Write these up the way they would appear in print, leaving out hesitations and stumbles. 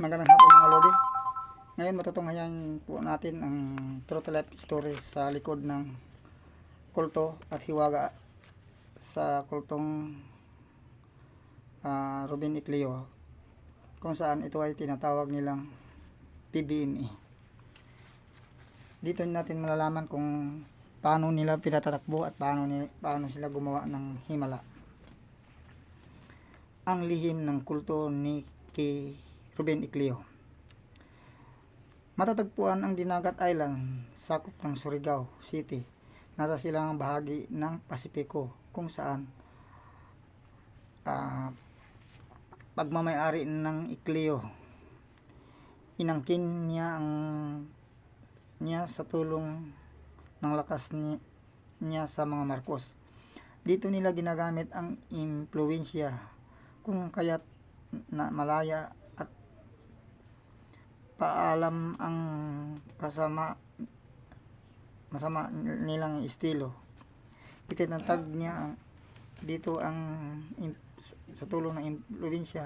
Magandang hapon mga Lodi. Ngayon matutunghayan po natin ang true to life story sa likod ng kulto at hiwaga sa kultong Ruben Icleo, kung saan ito ay tinatawag nilang PBME. Dito natin malalaman kung paano nila pinatatakbo at paano sila gumawa ng himala. Ang lihim ng kulto ni Ruben Icleo. Matatagpuan ang Dinagat Island, sakop ng Surigao City, nasa silangang bahagi ng Pasipiko, kung saan pagmamay-ari ng Icleo. Inangkin niya sa tulong ng lakas niya sa mga Marcos. Dito nila ginagamit ang impluwensya, kung kaya't na malaya at paalam ang masama nilang estilo. Itinatag niya dito ang sa tulong ng impluwensya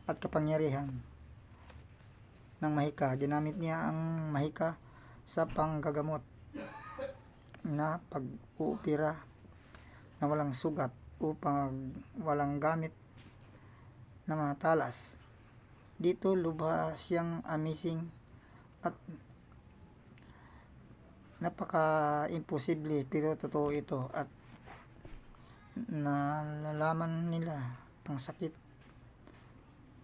at kapangyarihan ng mahika. Ginamit niya ang mahika sa panggagamot na pag-uupira na walang sugat upang walang gamit na mga talas. Dito lubha siyang amazing at napaka-imposible, pero totoo ito, at nalalaman nila ang sakit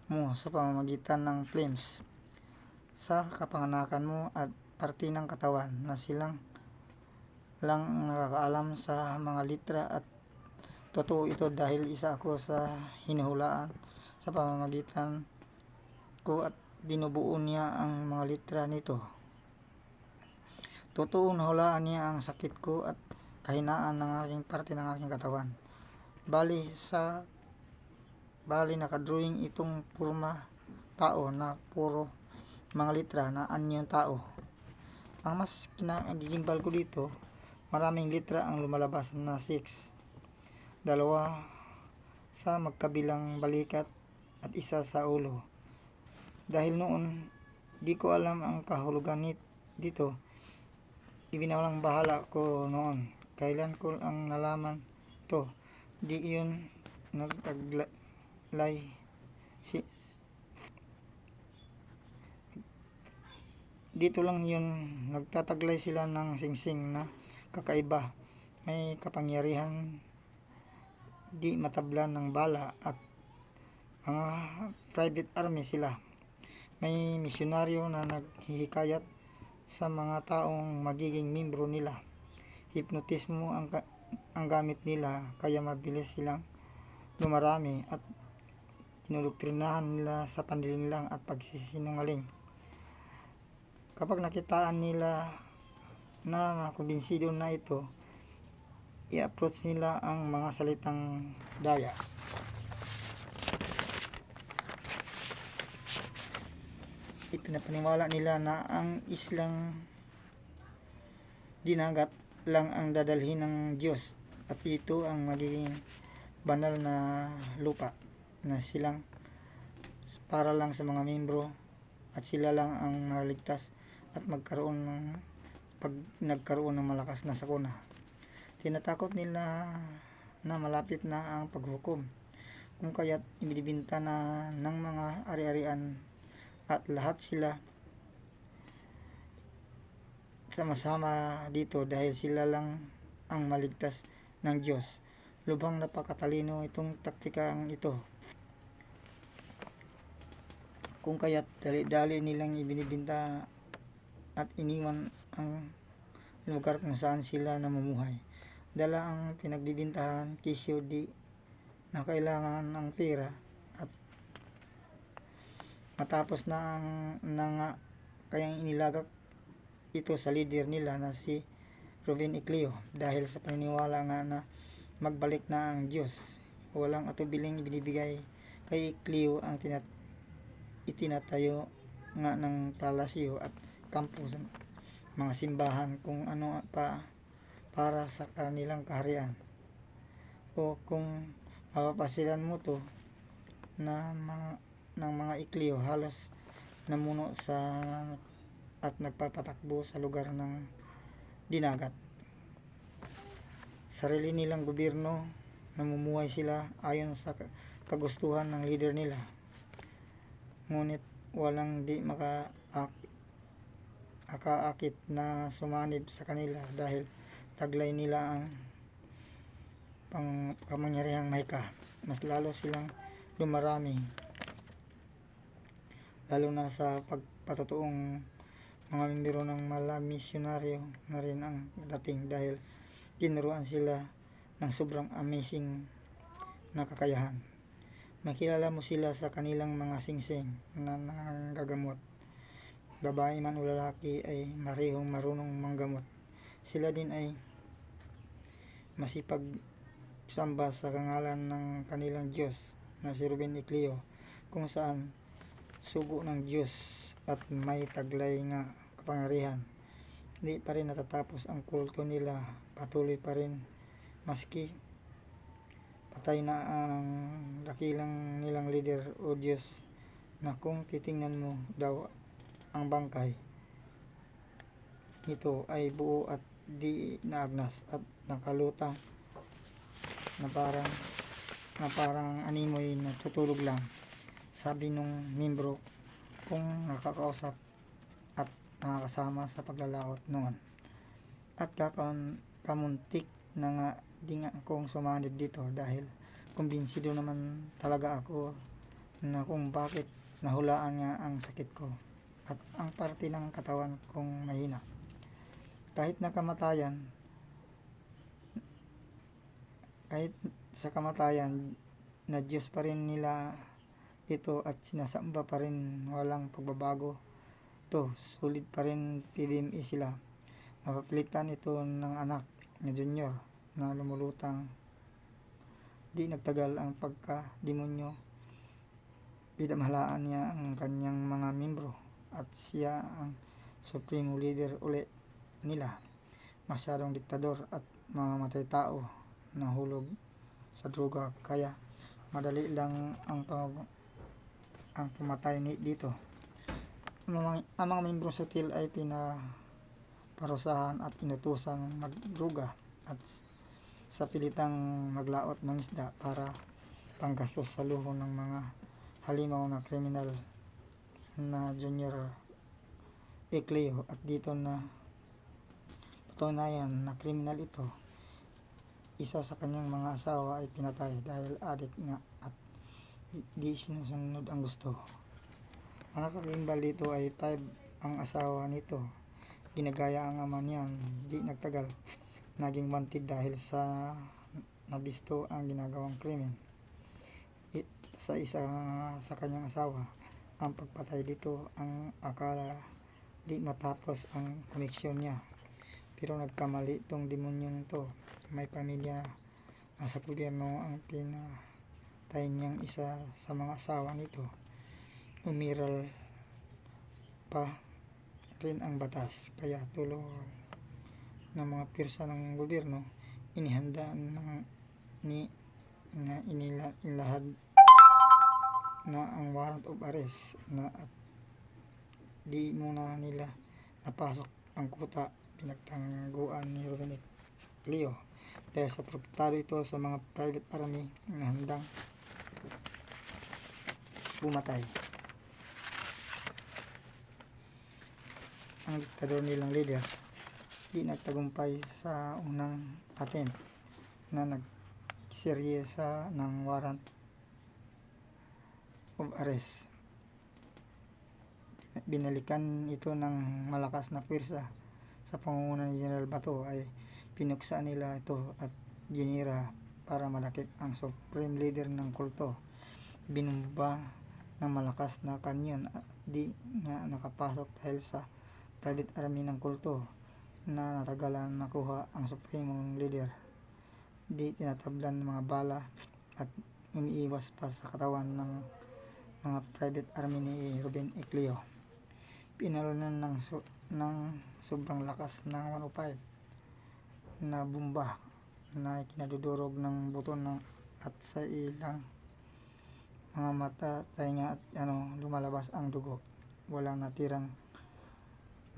mo sa pamamagitan ng flames sa kapanganakan mo at parte ng katawan na silang lang nakakaalam sa mga litra, at totoo ito dahil isa ako sa hinuhulaan sa pamamagitan ko at binubuo niya ang mga litra nito. Totoo, nahulaan niya ang sakit ko at kahinaan ng aking parte ng aking katawan. Bali nakadrawing itong purma tao na puro mga litra na anyong tao. Ang mas kinagigimbal ko dito, maraming litra ang lumalabas na 6, 2 sa magkabilang balikat at isa sa ulo. Dahil noon di ko alam ang kahulugan dito, ibinawalang bahala ko noon. Kailan ko ang nalaman to, di yun nagtaglay dito lang yun, nagtataglay sila ng singsing na kakaiba, may kapangyarihan, di matablan ng bala, at mga private army sila. May misyonaryo na naghihikayat sa mga taong magiging membro nila. Hipnotismo ang gamit nila, kaya mabilis silang lumarami at tinudoktrinahan nila sa panlilinlang at pagsisinungaling. Kapag nakitaan nila na kumbinsido na ito, i-approach nila ang mga salitang daya. Ipinapaniwala nila na ang islang Dinagat lang ang dadalhin ng Diyos, at ito ang magiging banal na lupa na silang para lang sa mga membro, at sila lang ang maligtas at pag nagkaroon ng malakas na sakuna. Tinatakot nila na malapit na ang paghukom, kung kaya't ibinibinta na ng mga ari-arian at lahat sila sama-sama dito dahil sila lang ang maligtas ng Diyos. Lubhang napakatalino itong taktikang ito, kung kaya't dali-dali nilang ibinibinta at iniwan ang lugar kung saan sila namumuhay. Dala ang pinagbibintahan kisyo di na kailangan ng pera, at matapos na nga kayang inilagak ito sa leader nila na si Ruben Icleo, dahil sa paniniwala nga na magbalik na ang Diyos. Walang atubiling ibinibigay kay Icleo ang itinatayo nga ng palasyo at kampo sa mga simbahan, kung ano pa para sa kanilang kaharian. O kung mapapasilan mo to ng mga Icleo, halos namuno sa at nagpapatakbo sa lugar ng dinagat. Sarili nilang gobyerno, namumuhay sila ayon sa kagustuhan ng leader nila. Ngunit walang di akaakit na sumanib sa kanila dahil taglay nila ang kamangyarihang mahika. Mas lalo silang dumarami, lalo na sa pagpatotoong mga membro ng malamisyonaryo na rin ang dating dahil tinuruan sila ng sobrang amazing na kakayahan. Makilala mo sila sa kanilang mga singsing na nanggagamot. Babae man o lalaki ay marehong marunong manggamot. Sila din ay masipag samba sa kangalan ng kanilang Diyos na si Ruben Iclio, kung saan sugo ng Diyos at may taglay nga kapangyarihan. Hindi pa rin natatapos ang kulto nila, patuloy pa rin maski patay na ang dakilang nilang leader o Diyos, na kung titingnan mo daw ang bangkay nito ay buo at di naagnas at nakalutang na parang animoy na tutulog lang, sabi nung membro kung nakakausap at nakakasama sa paglalaot noon. At kamuntik na nga di nga akong sumanib dito dahil kumbinsido naman talaga ako na kung bakit nahulaan nga ang sakit ko at ang parte ng katawan kong mahina. Kahit sa kamatayan na Diyos pa rin nila ito at sinasamba pa rin, walang pagbabago to, sulit pa rin PBME sila. Mapapilitan ito ng anak na junior na lumulutang. Di nagtagal ang pagka-demonyo, pinamahalaan niya ang kanyang mga membro at siya ang supreme leader uli nila. Masyadong diktador at mamamatay tao, nahulog sa droga, kaya madali lang ang pumatay dito. Ang mga membro sutil ay pinaparusahan at inutusan magdruga at sa pilitang maglaot ng isda para panggastos sa luho ng mga halimaw na kriminal na Junior Iclio. At dito na patunayan na kriminal ito. Isa sa kanyang mga asawa ay pinatay dahil adik nga at di sinusunod ang gusto. Ang nakakimbal dito ay 5 ang asawa nito. Ginagaya ang ama niyan. Di nagtagal, naging wanted dahil sa nabisto ang ginagawang krimen sa isa sa kanyang asawa. Ang pagpatay dito ang akala di matapos ang koneksyon niya, pero nagkamali itong demonyong to. May pamilya na sa gobyerno ang pinatay niyang isa sa mga asawa nito. Umiral pa rin ang batas, kaya tulong ng mga pirsa ng gobyerno inihanda inilahad na ang warrant of arrest na at di muna nila napasok ang kuta pinagtangguan ni Ruben Iclio dahil sa propektado ito sa mga private army na handang pumatay. Ang diktador nilang leader di nagtagumpay sa unang attempt na nagserye ng warrant of arrest. Binalikan ito ng malakas na puwersa sa pangunguna ni General Bato ay pinuksa nila ito at ginira para madakip ang supreme leader ng kulto. Binumba ng malakas na kanyon at di nga nakapasok dahil sa private army ng kulto na natagalan makuha ang supreme leader. Di tinatablan ng mga bala at umiiwas pa sa katawan ng mga private army ni Ruben Iclio. Pinalunan ng sobrang lakas ng 105 na bomba na kinadudurog ng buto at sa ilang mga mata, tainga at lumalabas ang dugo. walang natirang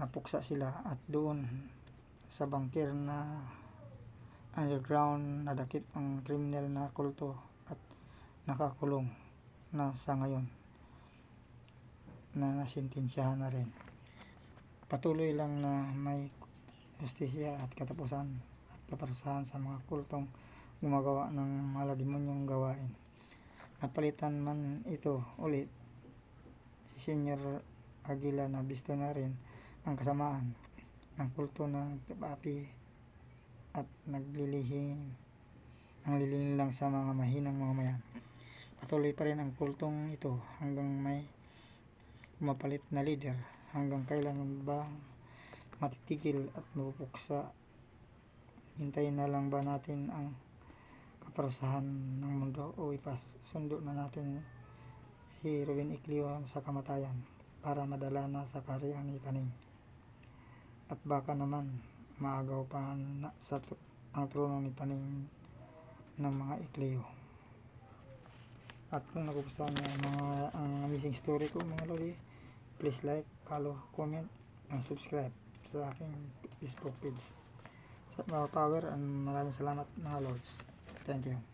napuksa sila at doon sa bangker na underground nadakip ang kriminal na kulto at nakakulong na sa ngayon na nasintensyahan na rin. Patuloy lang na may justisya at katapusan at kaparusahan sa mga kultong gumagawa ng malademonyong gawain. Napalitan man ito ulit, si Senyor Aguila na bisto na rin ang kasamaan ng kulto na nagtapapi at naglilihim lang sa mga mahinang mamamayan. Patuloy pa rin ang kultong ito hanggang may pumapalit na leader. Hanggang kailan ba matitigil at mapupuksa? Hintayin na lang ba natin ang kaparusahan ng mundo o ipasundo na natin si Ruben Icleo sa kamatayan para madala na sa kaharian ni Taning? At baka naman maagaw pa na ang trono ni Taning ng mga Icleo. At kung nagugustuhan niyo ang amazing story ko mga lodi, please like, follow, comment, and subscribe sa aking Facebook page. Sa mga power, and maraming salamat mga lords. Thank you.